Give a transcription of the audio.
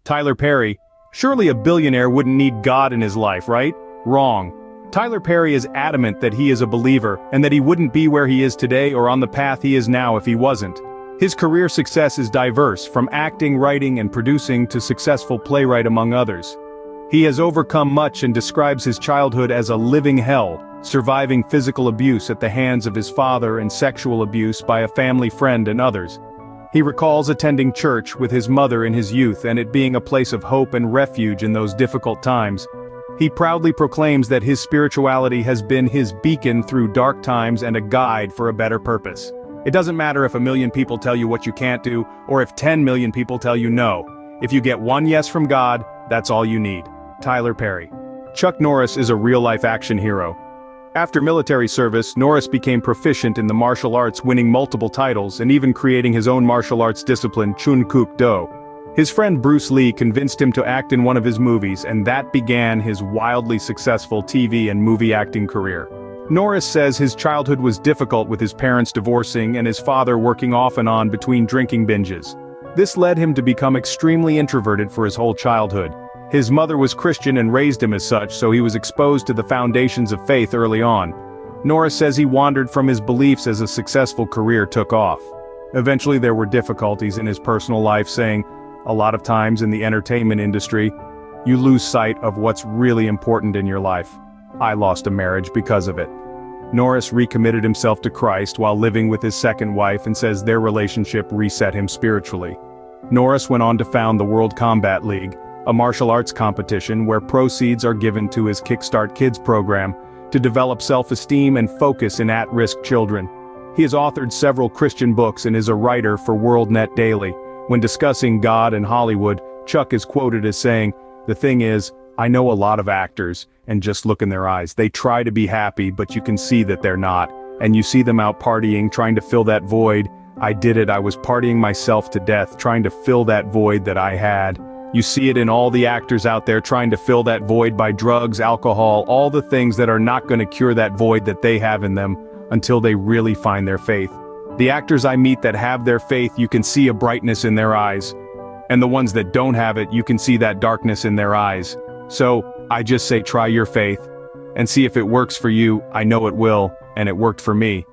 Tyler Perry. Surely a billionaire wouldn't need God in his life, right? Wrong. Tyler Perry is adamant that he is a believer and that he wouldn't be where he is today or on the path he is now if he wasn't. His career success is diverse, from acting, writing, and producing to successful playwright among others. He has overcome much and describes his childhood as a living hell, surviving physical abuse at the hands of his father and sexual abuse by a family friend and others. He recalls attending church with his mother in his youth and it being a place of hope and refuge in those difficult times. He proudly proclaims that his spirituality has been his beacon through dark times and a guide for a better purpose. It doesn't matter if 1 million people tell you what you can't do, or if 10 million people tell you no. If you get one yes from God, that's all you need. Tyler Perry. Chuck Norris is a real-life action hero. After military service, Norris became proficient in the martial arts, winning multiple titles and even creating his own martial arts discipline, Chun Kuk Do. His friend Bruce Lee convinced him to act in one of his movies, and that began his wildly successful TV and movie acting career. Norris says his childhood was difficult with his parents divorcing and his father working off and on between drinking binges. This led him to become extremely introverted for his whole childhood. His mother was Christian and raised him as such, so he was exposed to the foundations of faith early on. Norris says he wandered from his beliefs as a successful career took off. Eventually there were difficulties in his personal life, saying, "A lot of times in the entertainment industry, you lose sight of what's really important in your life. I lost a marriage because of it." Norris recommitted himself to Christ while living with his second wife and says their relationship reset him spiritually. Norris went on to found the World Combat League, a martial arts competition where proceeds are given to his Kickstart Kids program to develop self-esteem and focus in at-risk children. He has authored several Christian books and is a writer for WorldNet Daily. When discussing God and Hollywood, Chuck is quoted as saying, "The thing is, I know a lot of actors, and just look in their eyes. They try to be happy, but you can see that they're not. And you see them out partying, trying to fill that void. I did it, I was partying myself to death, trying to fill that void that I had. You see it in all the actors out there trying to fill that void by drugs, alcohol, all the things that are not going to cure that void that they have in them until they really find their faith. The actors I meet that have their faith, you can see a brightness in their eyes. And the ones that don't have it, you can see that darkness in their eyes. So, I just say try your faith, and see if it works for you. I know it will, and it worked for me."